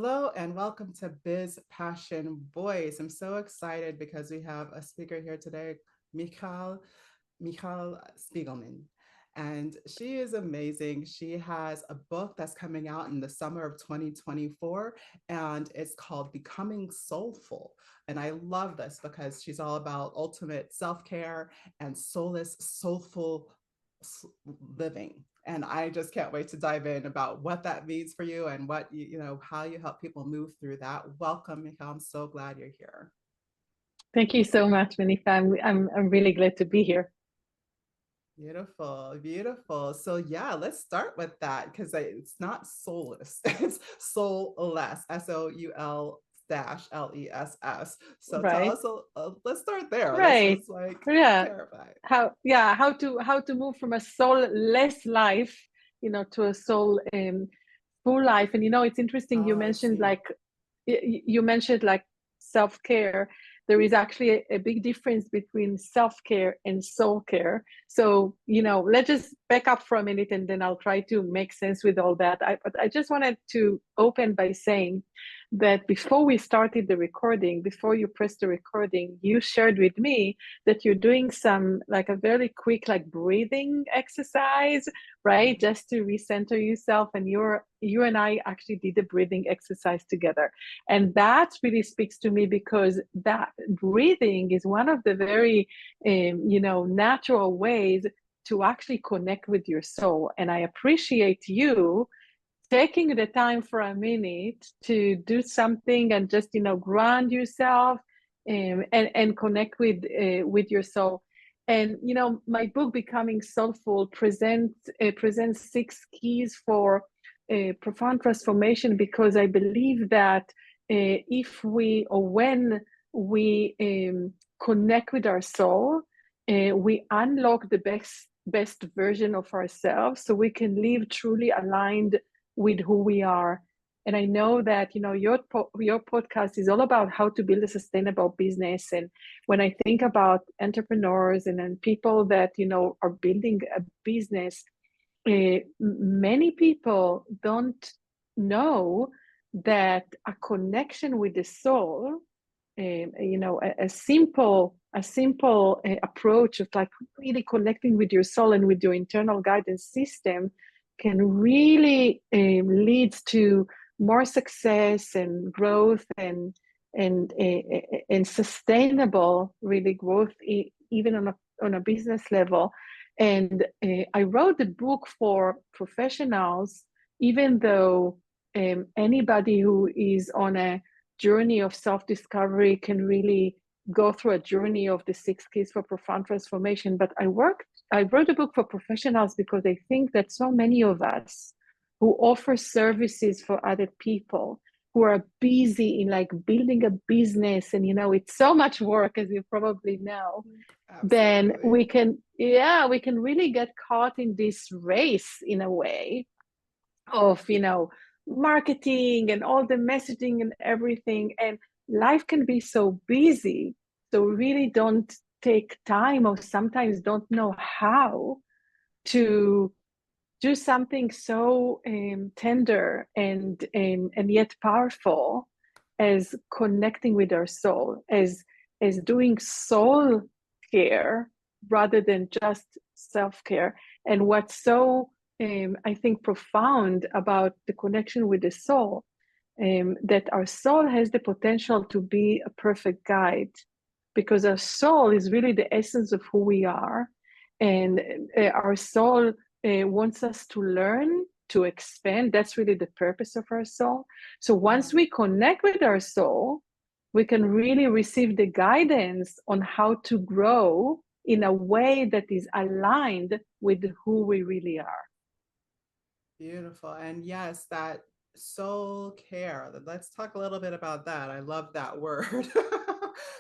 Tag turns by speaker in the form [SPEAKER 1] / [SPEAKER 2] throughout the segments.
[SPEAKER 1] Hello and welcome to Biz Passion Voice. I'm so excited because we have a speaker here today, Michal Spiegelman. And she is amazing. She has a book that's coming out in the summer of 2024, and it's called Becoming Soulful. And I love this because she's all about ultimate self-care and soulless, soulful living. And I just can't wait to dive in about what that means for you and what how you help people move through that. Welcome, Michal. I'm so glad you're here.
[SPEAKER 2] Thank you so much, Manifa. I'm really glad to be here.
[SPEAKER 1] Beautiful, beautiful. So yeah, let's start with that because it's not soulless, it's soulless, SOUL dash LESS. So tell
[SPEAKER 2] Right.
[SPEAKER 1] us, let's start there. Let's
[SPEAKER 2] Right.
[SPEAKER 1] just like
[SPEAKER 2] Yeah.
[SPEAKER 1] clarify.
[SPEAKER 2] How to move from a soul-less life, to a soul full life. And it's interesting.
[SPEAKER 1] Oh, I see.
[SPEAKER 2] You mentioned like self-care. There is actually a big difference between self-care and soul care. So, let's just back up for a minute and then I'll try to make sense with all that. But I just wanted to open by saying that before we started the recording, before you pressed the recording, you shared with me that you're doing some like a very quick like breathing exercise, right? Just to recenter yourself. And you and I actually did the breathing exercise together. And that really speaks to me because that breathing is one of the very, natural ways to actually connect with your soul. And I appreciate you taking the time for a minute to do something and just ground yourself, and connect with your soul. And my book Becoming Soulful presents 6 keys for profound transformation, because I believe that if we or when we connect with our soul, we unlock the best version of ourselves, so we can live truly aligned with who we are. And I know that your podcast is all about how to build a sustainable business. And when I think about entrepreneurs and then people that are building a business, many people don't know that a connection with the soul, a simple approach of like really connecting with your soul and with your internal guidance system can really lead to more success and growth and sustainable really growth, even on a business level. And I wrote the book for professionals, even though anybody who is on a journey of self-discovery can really go through a journey of the 6 keys for profound transformation. But I wrote a book for professionals because I think that so many of us who offer services for other people, who are busy in like building a business, and it's so much work, as you probably know, then
[SPEAKER 1] Absolutely.
[SPEAKER 2] we can really get caught in this race in a way of marketing and all the messaging and everything. And life can be so busy, so we really don't take time, or sometimes don't know how to do something so tender and yet powerful as connecting with our soul, as doing soul care rather than just self-care. And what's so I think profound about the connection with the soul, that our soul has the potential to be a perfect guide, because our soul is really the essence of who we are. And our soul wants us to learn, to expand. That's really the purpose of our soul. So once we connect with our soul, we can really receive the guidance on how to grow in a way that is aligned with who we really are.
[SPEAKER 1] Beautiful. And yes, that soul care. Let's talk a little bit about that. I love that word.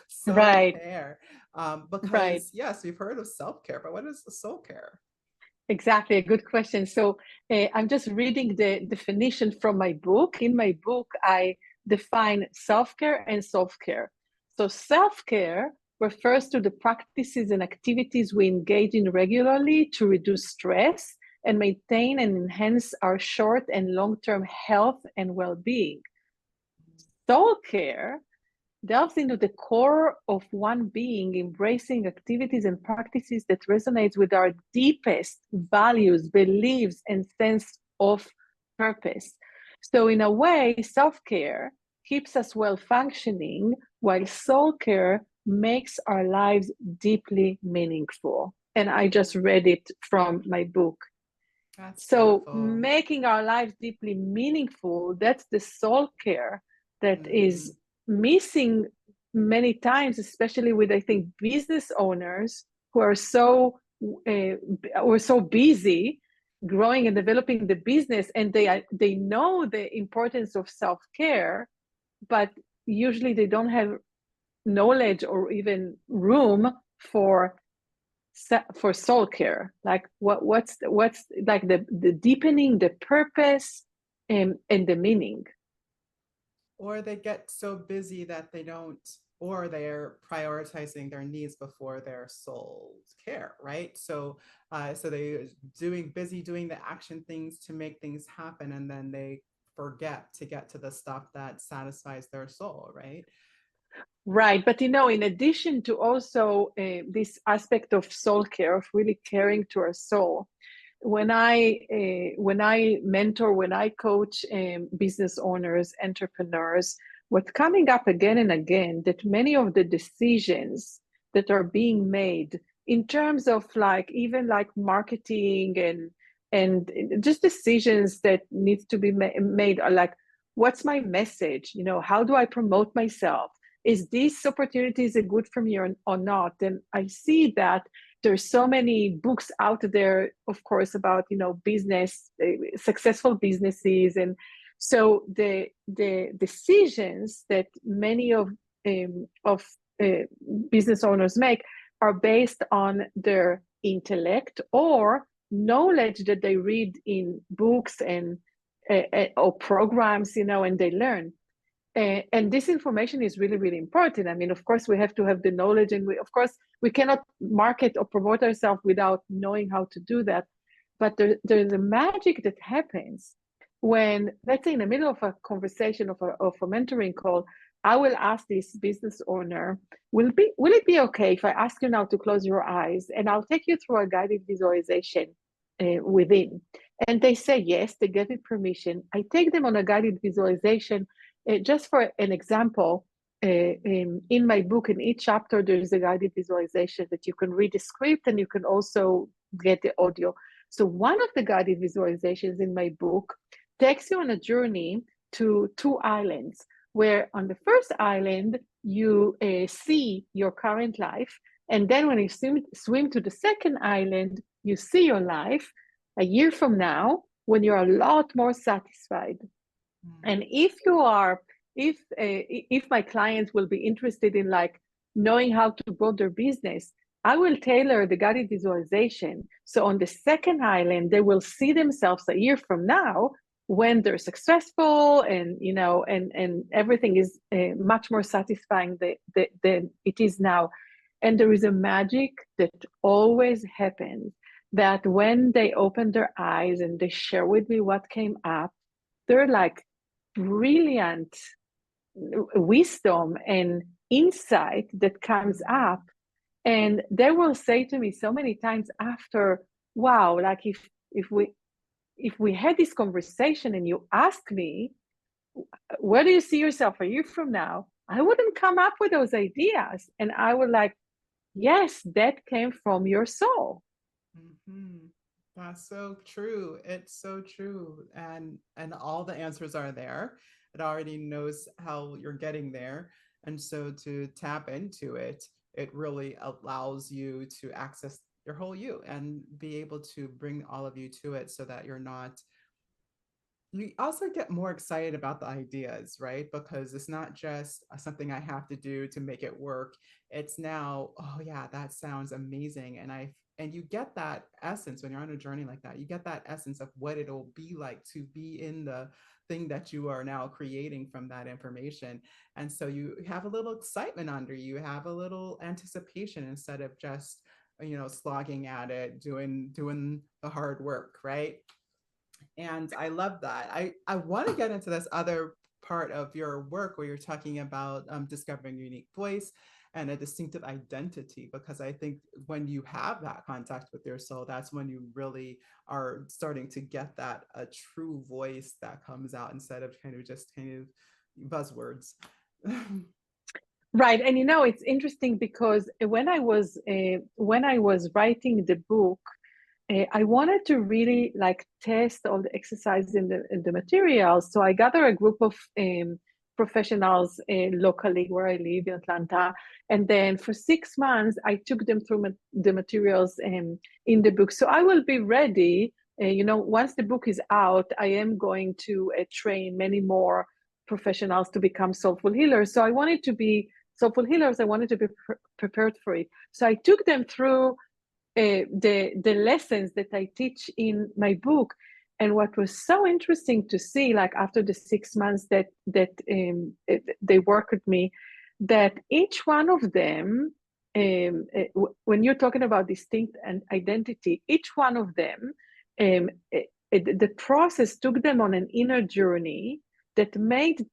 [SPEAKER 1] Soul
[SPEAKER 2] Right,
[SPEAKER 1] care.
[SPEAKER 2] right.
[SPEAKER 1] Because yes, we've heard of self-care, but what is the soul care?
[SPEAKER 2] Exactly, a good question. So I'm just reading the definition from my book. In my book, I define self-care and self-care. So self-care refers to the practices and activities we engage in regularly to reduce stress and maintain and enhance our short and long-term health and well-being. soul care delves into the core of one being, embracing activities and practices that resonates with our deepest values, beliefs, and sense of purpose. So, in a way, self care keeps us well functioning, while soul care makes our lives deeply meaningful. And I just read it from my book.
[SPEAKER 1] That's
[SPEAKER 2] So,
[SPEAKER 1] beautiful.
[SPEAKER 2] making our lives deeply meaningful, that's the soul care that
[SPEAKER 1] Mm-hmm.
[SPEAKER 2] is missing many times, especially with, I think, business owners who are so busy growing and developing the business, and they know the importance of self-care, but usually they don't have knowledge or even room for for soul care, like what's like the deepening the purpose and the meaning.
[SPEAKER 1] Or they get so busy that they don't, or they're prioritizing their needs before their soul care, right? So they busy doing the action things to make things happen, and then they forget to get to the stuff that satisfies their soul, right?
[SPEAKER 2] Right, but in addition to also this aspect of soul care, of really caring to our soul, when I mentor, when I coach business owners, entrepreneurs, what's coming up again and again, that many of the decisions that are being made in terms of like even like marketing and just decisions that needs to be made are like, what's my message? How do I promote myself? Is this opportunity is it good for me or not? And I see that there's so many books out there, of course, about business, successful businesses, and so the decisions that many of uh, business owners make are based on their intellect or knowledge that they read in books and or programs, and they learn. And this information is really, really important. I mean, of course, we have to have the knowledge, and of course, we cannot market or promote ourselves without knowing how to do that. But there's a magic that happens when, let's say, in the middle of a conversation of a mentoring call, I will ask this business owner, will it be okay if I ask you now to close your eyes and I'll take you through a guided visualization within? And they say yes, they get it permission. I take them on a guided visualization. Just for an example, in my book, in each chapter, there's a guided visualization that you can read the script and you can also get the audio. So one of the guided visualizations in my book takes you on a journey to two islands, where on the first island, you see your current life. And then when you swim to the second island, you see your life a year from now when you're a lot more satisfied.
[SPEAKER 1] Mm.
[SPEAKER 2] And if my clients will be interested in like knowing how to grow their business, I will tailor the guided visualization. So on the second island, they will see themselves a year from now when they're successful, and and everything is much more satisfying than it is now. And there is a magic that always happens, that when they open their eyes and they share with me what came up, they're like brilliant wisdom and insight that comes
[SPEAKER 1] Mm.
[SPEAKER 2] up. And they will say to me so many times after, wow, like if we had this conversation and you ask me, where do you see yourself a year from now, I wouldn't come up with those ideas. And I would like, yes, that came from your soul.
[SPEAKER 1] Mm-hmm. That's so true. It's so true. And all the answers are there. It already knows how you're getting there. And so to tap into it, it really allows you to access your whole you and be able to bring all of you to it so that you're not, you also get more excited about the ideas, right? Because it's not just something I have to do to make it work. It's now, oh yeah, that sounds amazing. And you get that essence when you're on a journey like that. You get that essence of what it'll be like to be in the thing that you are now creating from that information. And so you have a little excitement under you, have a little anticipation instead of just, slogging at it, doing the hard work, right? And I love that. I want to get into this other part of your work where you're talking about discovering your unique voice and a distinctive identity, because I think when you have that contact with your soul, that's when you really are starting to get that a true voice that comes out instead of kind of buzzwords.
[SPEAKER 2] Right. And it's interesting because when I was writing the book, I wanted to really like test all the exercises in the materials. So I gathered a group of professionals locally where I live in Atlanta. And then for 6 months, I took them through the materials in the book. So I will be ready. Once the book is out, I am going to train many more professionals to become soulful healers. So I wanted to be soulful healers. I wanted to be prepared for it. So I took them through the lessons that I teach in my book. And what was so interesting to see, like after the 6 months that they work with me, that each one of them, when you're talking about distinct and identity, each one of them, the process took them on an inner journey that made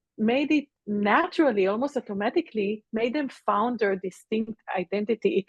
[SPEAKER 2] it naturally, almost automatically, made them found their distinct identity.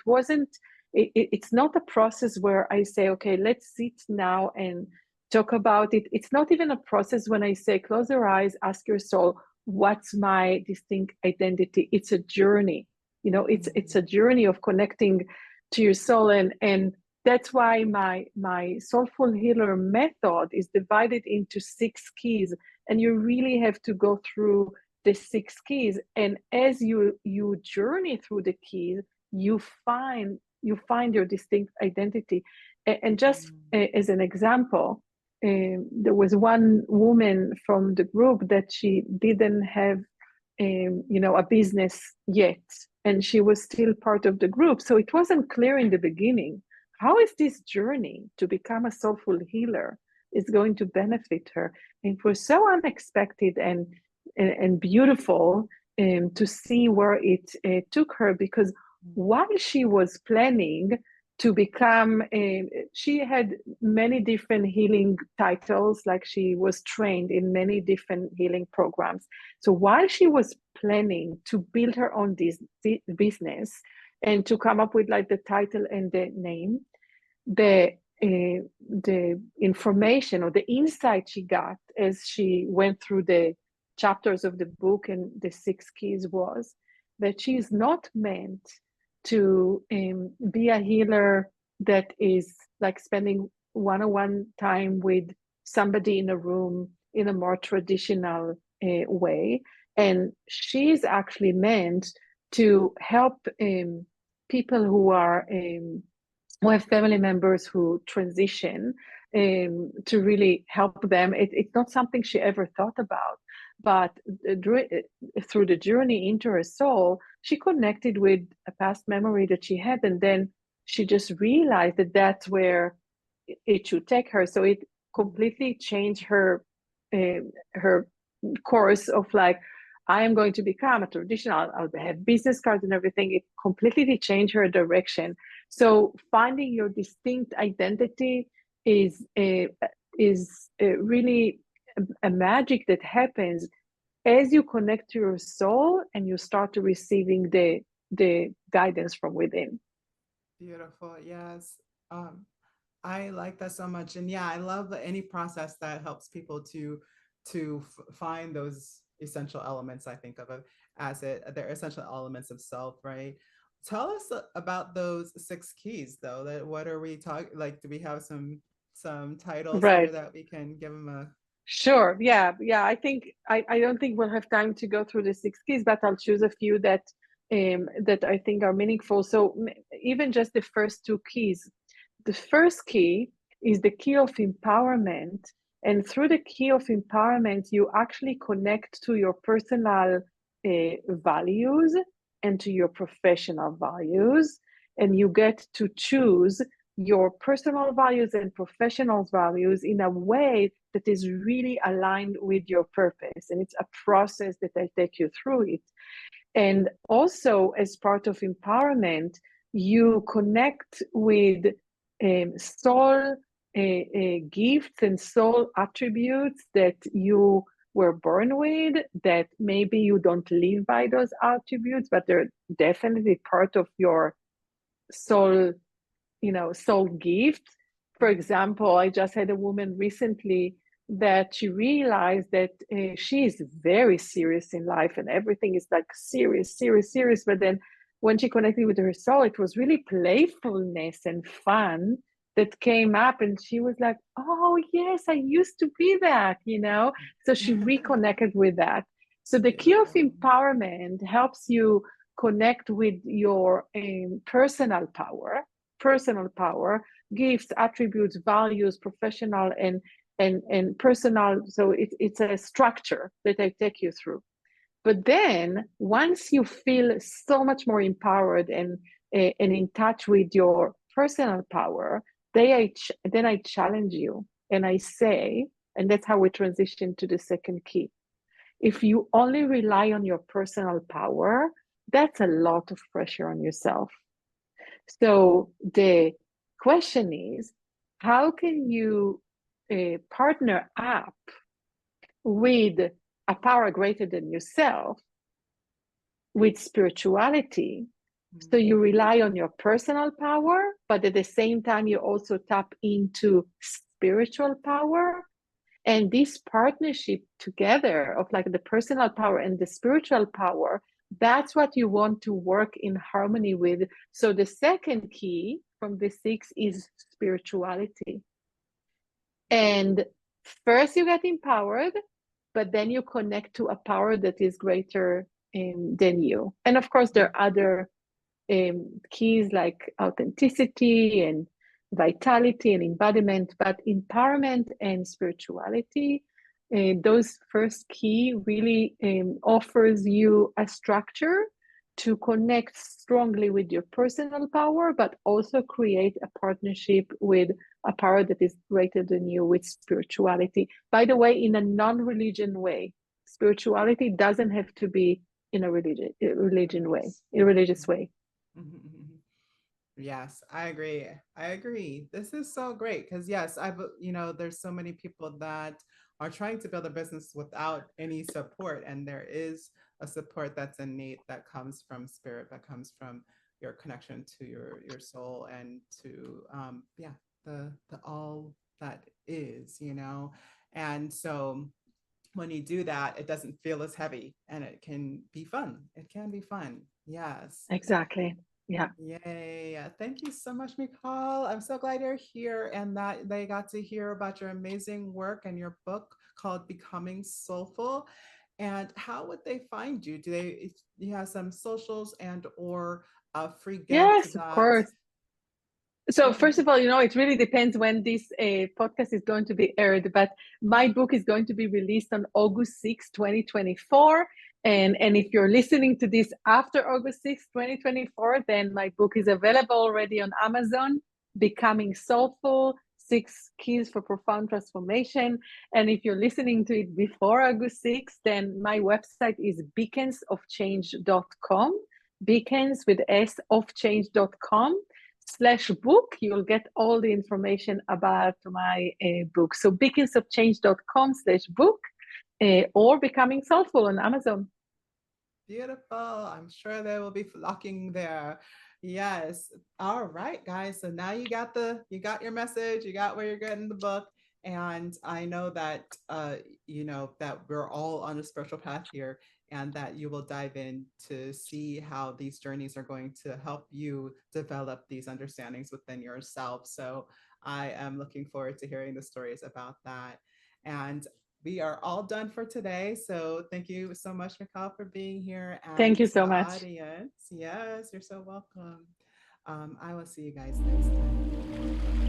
[SPEAKER 2] It's not a process where I say, okay, let's sit now and talk about it. It's not even a process when I say, close your eyes, ask your soul, what's my distinct identity? It's a journey. It's a journey of connecting to your soul. And that's why my soulful healer method is divided into 6 keys. And you really have to go through the 6 keys. And as you journey through the keys, you find your distinct identity. And just as an example, there was one woman from the group that she didn't have a business yet, and she was still part of the group, so it wasn't clear in the beginning how is this journey to become a soulful healer is going to benefit her. And it was so unexpected and beautiful to see where it took her, because while she was planning to become, she had many different healing titles, like she was trained in many different healing programs. So while she was planning to build her own business and to come up with like the title and the name, the information or the insight she got as she went through the chapters of the book and the 6 keys was that she is not meant to be a healer that is like spending one-on-one time with somebody in a room in a more traditional way. And she's actually meant to help people who have family members who transition, to really help them. It's not something she ever thought about, but through the journey into her soul, she connected with a past memory that she had, and then she just realized that that's where it should take her. So it completely changed her course of like, I am going to become a traditional, I'll have business cards and everything. It completely changed her direction. So finding your distinct identity is really a magic that happens as you connect to your soul and you start to receiving the guidance from within.
[SPEAKER 1] Beautiful. Yes. Um, I like that so much. And yeah, I love any process that helps people to find those essential elements. I think of it as they're essential elements of self, right? Tell us about those 6 keys though. That what are we talking, like, do we have some titles here
[SPEAKER 2] Right.
[SPEAKER 1] that we can give them a
[SPEAKER 2] Sure. Yeah. Yeah. I think I don't think we'll have time to go through the 6 keys, but I'll choose a few that I think are meaningful. So even just the first 2 keys. The first key is the key of empowerment. And through the key of empowerment, you actually connect to your personal values and to your professional values. And you get to choose your personal values and professional values in a way that is really aligned with your purpose. And it's a process that I take you through it. And also, as part of empowerment, you connect with soul gifts and soul attributes that you were born with, that maybe you don't live by those attributes, but they're definitely part of your soul, soul gift. For
[SPEAKER 1] Mhm.
[SPEAKER 2] example, I just had a woman recently that she realized that she is very serious in life and everything is like serious, serious, serious. But then when she connected with her soul, it was really playfulness and fun that came up. And she was like, oh, yes, I used to be that. So she reconnected with that. So the key of
[SPEAKER 1] Beautiful.
[SPEAKER 2] empowerment helps you connect with your personal power, gifts, attributes, values, professional and personal. So it's a structure that I take you through. But then once you feel so much more empowered and in touch with your personal power, then I challenge you and I say, and that's how we transition to the second key. If you only rely on your personal power, that's a lot of pressure on yourself. So the question is, how can you partner up with a power greater than yourself, with spirituality? So
[SPEAKER 1] Mhm.
[SPEAKER 2] you rely on your personal power, but at the same time, you also tap into spiritual power. And this partnership together of like the personal power and the spiritual power, that's what you want to work in harmony with. So the second key from the six is spirituality. And first you get empowered, but then you connect to a power that is greater than you. And of course, there are other keys like authenticity and vitality and embodiment, but empowerment and spirituality, those first key really offers you a structure to connect strongly with your personal power, but also create a partnership with a power that is greater than you, with spirituality. By the way, in a non-religion way. Spirituality doesn't have to be in a religion way,
[SPEAKER 1] Yes.
[SPEAKER 2] in a religious way.
[SPEAKER 1] Mhm. Yes, I agree. I agree. This is so great because yes, there's so many people that are trying to build a business without any support, and there is a support that's innate that comes from spirit, that comes from your connection to your soul and to yeah, the all that is. And so when you do that, it doesn't feel as heavy and it can be fun. It can be fun. Yes.
[SPEAKER 2] Exactly. Yeah.
[SPEAKER 1] Yay. Thank you so much, Michal. I'm so glad you're here and that they got to hear about your amazing work and your book called Becoming Soulful. And how would they find you? If you have some socials and or a free gift
[SPEAKER 2] Yes, of
[SPEAKER 1] that
[SPEAKER 2] course. So
[SPEAKER 1] okay.
[SPEAKER 2] first of all, it really depends when this podcast is going to be aired, but my book is going to be released on August 6th, 2024. And if you're listening to this after August 6th, 2024, then my book is available already on Amazon, Becoming Soulful, 6 Keys for Profound Transformation. And if you're listening to it before August 6th, then my website is beaconsofchange.com, beacons with S of change.com/book. You'll get all the information about my book. So beaconsofchange.com/book, or Becoming Soulful on Amazon.
[SPEAKER 1] Beautiful. I'm sure they will be flocking there. Yes. All right, guys. So now you got your message, you got where you're getting the book. And I know that that we're all on a spiritual path here and that you will dive in to see how these journeys are going to help you develop these understandings within yourself. So I am looking forward to hearing the stories about that. And we are all done for today. So thank you so much, Michal, for being here.
[SPEAKER 2] Thank
[SPEAKER 1] And
[SPEAKER 2] you
[SPEAKER 1] to
[SPEAKER 2] so
[SPEAKER 1] the
[SPEAKER 2] much.
[SPEAKER 1] audience, yes, you're so welcome. I will see you guys next time.